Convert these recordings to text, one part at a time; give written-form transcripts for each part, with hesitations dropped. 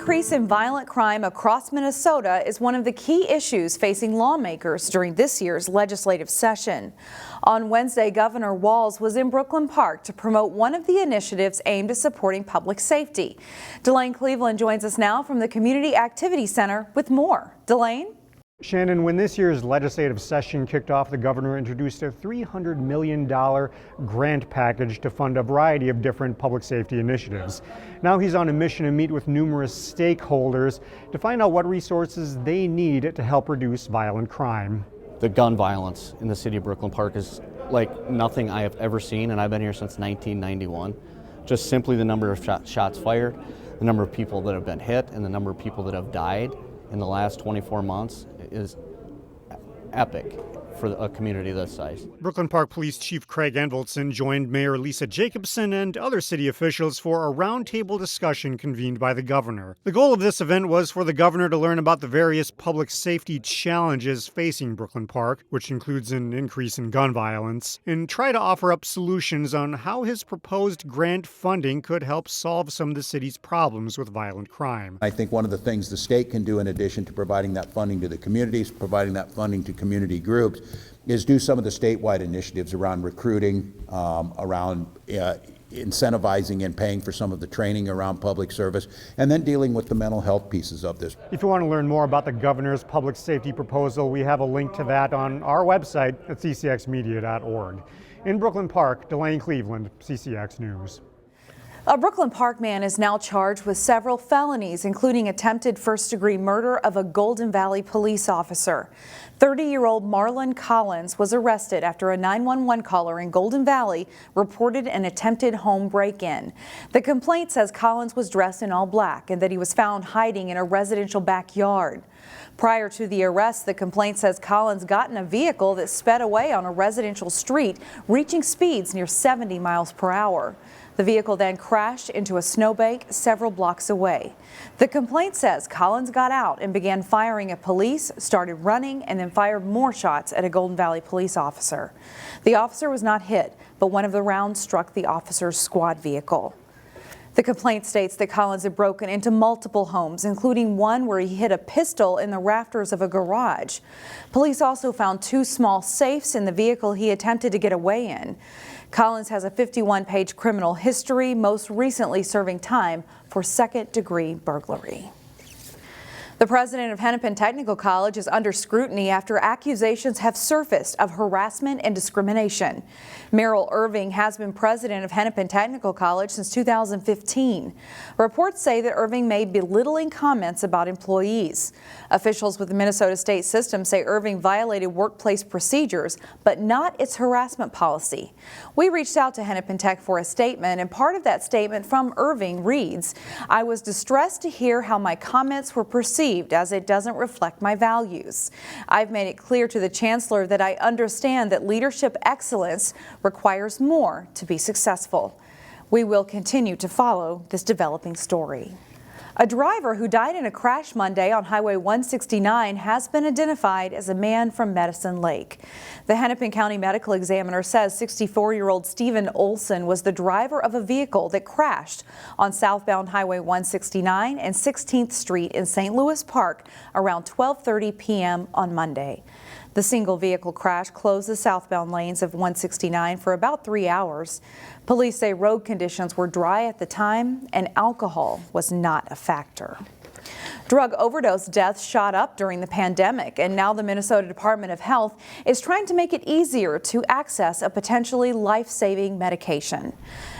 increase in violent crime across Minnesota is one of the key issues facing lawmakers during this year's legislative session. On Wednesday, Governor Walz was in Brooklyn Park to promote one of the initiatives aimed at supporting public safety. Delane Cleveland joins us now from the Community Activity Center with more. Delane? Shannon, when this year's legislative session kicked off, the governor introduced a $300 million grant package to fund a variety of different public safety initiatives. Now he's on a mission to meet with numerous stakeholders to find out what resources they need to help reduce violent crime. The gun violence in the city of Brooklyn Park is like nothing I have ever seen, and I've been here since 1991. Just simply the number of shots fired, the number of people that have been hit, and the number of people that have died in the last 24 months is epic for a community this size. Brooklyn Park Police Chief Craig Envoltson joined Mayor Lisa Jacobson and other city officials for a roundtable discussion convened by the governor. The goal of this event was for the governor to learn about the various public safety challenges facing Brooklyn Park, which includes an increase in gun violence, and try to offer up solutions on how his proposed grant funding could help solve some of the city's problems with violent crime. I think one of the things the state can do, in addition to providing that funding to the communities, providing that funding to community groups, is do some of the statewide initiatives around recruiting, around incentivizing and paying for some of the training around public service, and then dealing with the mental health pieces of this. If you want to learn more about the governor's public safety proposal, we have a link to that on our website at ccxmedia.org. In Brooklyn Park, Delane Cleveland, CCX News. A Brooklyn Park man is now charged with several felonies, including attempted first-degree murder of a Golden Valley police officer. 30-year-old Marlon Collins was arrested after a 911 caller in Golden Valley reported an attempted home break-in. The complaint says Collins was dressed in all black and that he was found hiding in a residential backyard. Prior to the arrest, the complaint says Collins got in a vehicle that sped away on a residential street, reaching speeds near 70 miles per hour. The vehicle then crashed into a snowbank several blocks away. The complaint says Collins got out and began firing at police, started running, and then fired more shots at a Golden Valley police officer. The officer was not hit, but one of the rounds struck the officer's squad vehicle. The complaint states that Collins had broken into multiple homes, including one where he hid a pistol in the rafters of a garage. Police also found 2 small safes in the vehicle he attempted to get away in. Collins has a 51-page criminal history, most recently serving time for second-degree burglary. The president of Hennepin Technical College is under scrutiny after accusations have surfaced of harassment and discrimination. Merrill Irving has been president of Hennepin Technical College since 2015. Reports say that Irving made belittling comments about employees. Officials with the Minnesota state system say Irving violated workplace procedures, but not its harassment policy. We reached out to Hennepin Tech for a statement, and part of that statement from Irving reads, "I was distressed to hear how my comments were perceived as it doesn't reflect my values. I've made it clear to the chancellor that I understand that leadership excellence requires more to be successful. We will continue to follow this developing story." A driver who died in a crash Monday on Highway 169 has been identified as a man from Medicine Lake. The Hennepin County Medical Examiner says 64-year-old Stephen Olson was the driver of a vehicle that crashed on southbound Highway 169 and 16th Street in St. Louis Park around 12:30 p.m. on Monday. The single vehicle crash closed the southbound lanes of 169 for about 3 hours. Police say road conditions were dry at the time and alcohol was not a factor. Drug overdose deaths shot up during the pandemic, and now the Minnesota Department of Health is trying to make it easier to access a potentially life-saving medication.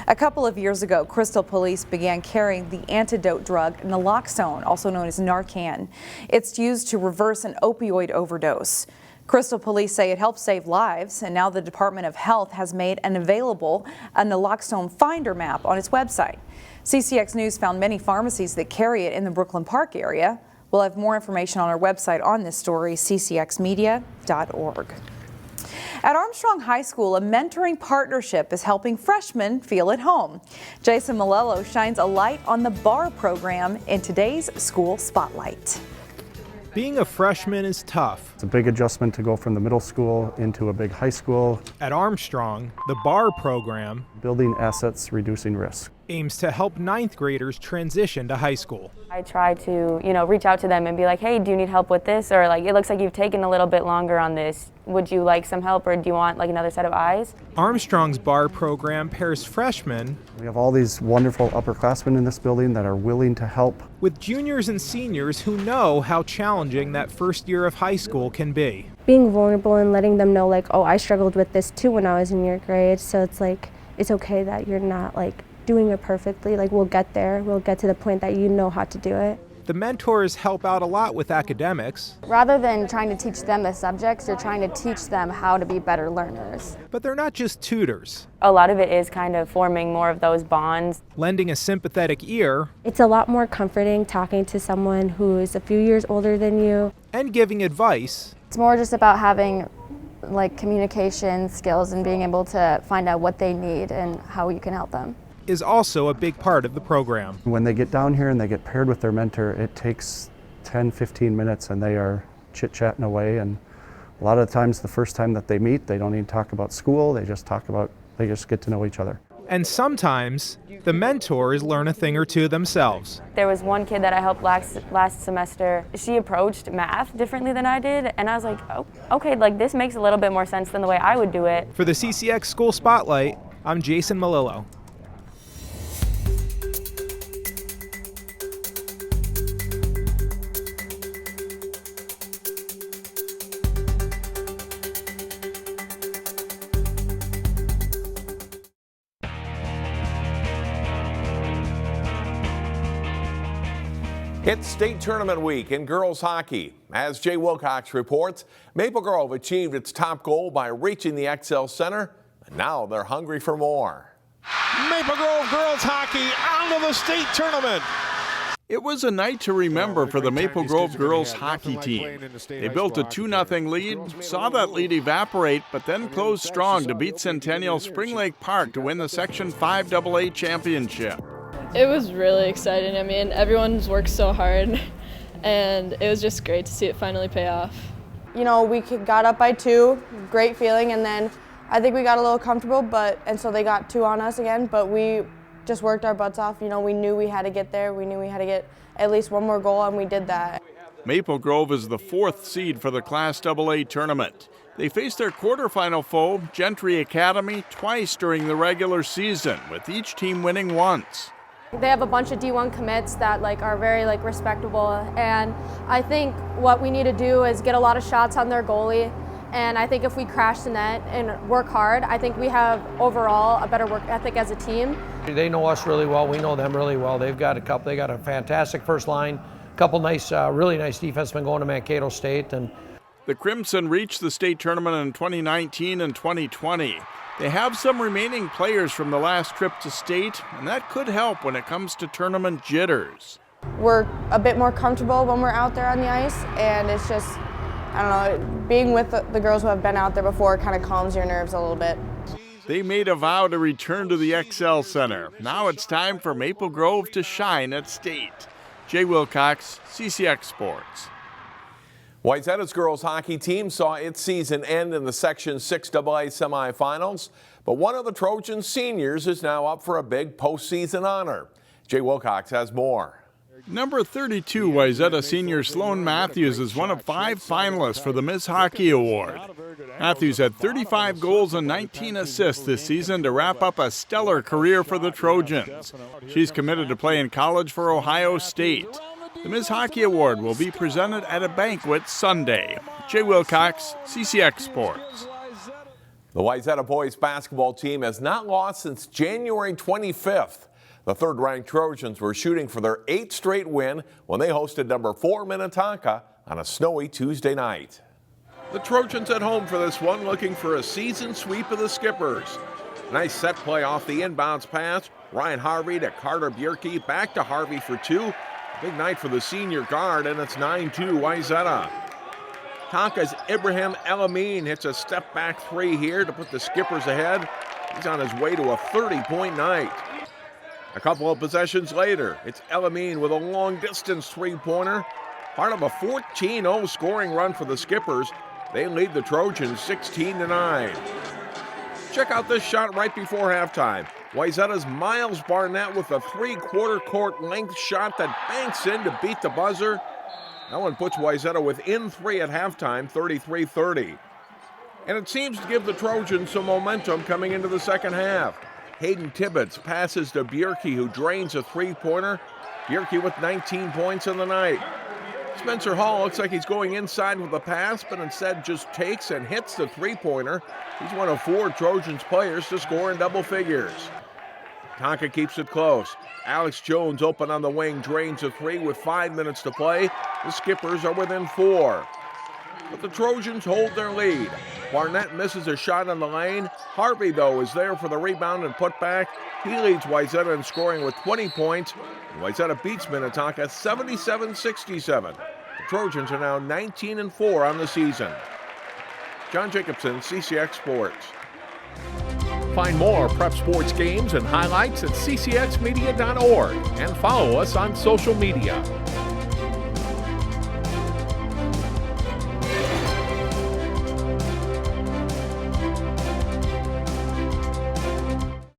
A couple of years ago, Crystal Police began carrying the antidote drug naloxone, also known as Narcan. It's used to reverse an opioid overdose. Crystal Police say it helps save lives, and now the Department of Health has made available a naloxone finder map on its website. CCX News found many pharmacies that carry it in the Brooklyn Park area. We'll have more information on our website on this story, ccxmedia.org. At Armstrong High School, a mentoring partnership is helping freshmen feel at home. Jason Malello shines a light on the BARR program in today's School Spotlight. Being a freshman is tough. It's a big adjustment to go from the middle school into a big high school. At Armstrong, the BARR program, Building assets, reducing risk. aims to help ninth graders transition to high school. I try to, reach out to them and be like, hey, do you need help with this? Or like, it looks like you've taken a little bit longer on this. Would you like some help, or do you want like another set of eyes? Armstrong's BARR program pairs freshmen We have all these wonderful upperclassmen in this building that are willing to help. with juniors and seniors who know how challenging that first year of high school can be. Being vulnerable and letting them know like, oh, I struggled with this too when I was in your grade. So it's like, it's okay that you're not like doing it perfectly. Like, we'll get there. We'll get to the point that you know how to do it. The mentors help out a lot with academics, Rather than trying to teach them the subjects, you're trying to teach them how to be better learners. but they're not just tutors. A lot of it is kind of forming more of those bonds. Lending a sympathetic ear It's a lot more comforting talking to someone who is a few years older than you. and giving advice It's more just about having like communication skills and being able to find out what they need and how you can help them. is also a big part of the program. When they get down here and they get paired with their mentor, it takes 10, 15 minutes and they are chit-chatting away. And a lot of the times, the first time that they meet, they don't even talk about school, they just get to know each other. And sometimes the mentors learn a thing or two themselves. There was one kid that I helped last semester. She approached math differently than I did, and I was like, oh, okay, like this makes a little bit more sense than the way I would do it. For the CCX School Spotlight, I'm Jason Malillo. It's state tournament week in girls hockey. As Jay Wilcox reports, Maple Grove achieved its top goal by reaching the XL Center, and now they're hungry for more. Maple Grove girls hockey onto the state tournament. It was a night to remember for the Maple Grove girls hockey team. They built a 2-0 lead, saw that lead evaporate, but then closed strong to beat Centennial Spring Lake Park to win the Section 5 AA championship. It was really exciting. I mean, everyone's worked so hard, and it was just great to see it finally pay off. We got up by 2, great feeling, and then I think we got a little comfortable, and so they got 2 on us again, but we just worked our butts off. We knew we had to get there. We knew we had to get at least one more goal, and we did that. Maple Grove is the 4th seed for the Class AA tournament. They faced their quarterfinal foe, Gentry Academy, twice during the regular season, with each team winning once. They have a bunch of D1 commits that are very respectable, and I think what we need to do is get a lot of shots on their goalie, and I think if we crash the net and work hard, I think we have overall a better work ethic as a team. They know us really well, we know them really well. They got a fantastic first line, a couple nice, really nice defensemen going to Mankato State. And the Crimson reached the state tournament in 2019 and 2020. They have some remaining players from the last trip to state, and that could help when it comes to tournament jitters. We're a bit more comfortable when we're out there on the ice, and it's just, I don't know, being with the girls who have been out there before kind of calms your nerves a little bit. They made a vow to return to the XL Center. Now it's time for Maple Grove to shine at state. Jay Wilcox, CCX Sports. Wayzata's girls hockey team saw its season end in the Section 6 AA semifinals, but one of the Trojan seniors is now up for a big postseason honor. Jay Wilcox has more. Number 32 Wayzata senior Sloane Matthews is one of 5 finalists for the Miss Hockey Award. Matthews had 35 goals and 19 assists this season to wrap up a stellar career for the Trojans. She's committed to play in college for Ohio State. The Miss Hockey Award will be presented at a banquet Sunday. Jay Wilcox, CCX Sports. The Wayzata boys basketball team has not lost since January 25th. The third-ranked Trojans were shooting for their 8th straight win when they hosted number 4 Minnetonka on a snowy Tuesday night. The Trojans at home for this one, looking for a season sweep of the Skippers. Nice set play off the inbounds pass. Ryan Harvey to Carter Bjerke, back to Harvey for 2. Big night for the senior guard, and it's 9-2 Wayzata. Tonka's Ibrahim El-Amin hits a step-back 3 here to put the Skippers ahead. He's on his way to a 30-point night. A couple of possessions later, it's El-Amin with a long-distance 3-pointer. Part of a 14-0 scoring run for the Skippers. They lead the Trojans 16-9. Check out this shot right before halftime. Wayzata's Miles Barnett with a 3/4 court length shot that banks in to beat the buzzer. That one puts Wayzata within 3 at halftime, 33-30. And it seems to give the Trojans some momentum coming into the second half. Hayden Tibbetts passes to Bjerke, who drains a 3-pointer. Bjerke with 19 points in the night. Spencer Hall looks like he's going inside with a pass, but instead just takes and hits the 3-pointer. He's one of 4 Trojans players to score in double figures. Tonka keeps it close. Alex Jones open on the wing, drains a 3 with 5 minutes to play. The Skippers are within 4. But the Trojans hold their lead. Barnett misses a shot on the lane. Harvey, though, is there for the rebound and putback. He leads Wayzata in scoring with 20 points. Wayzata beats Minnetonka 77-67. The Trojans are now 19-4 on the season. John Jacobson, CCX Sports. Find more prep sports games and highlights at ccxmedia.org and follow us on social media.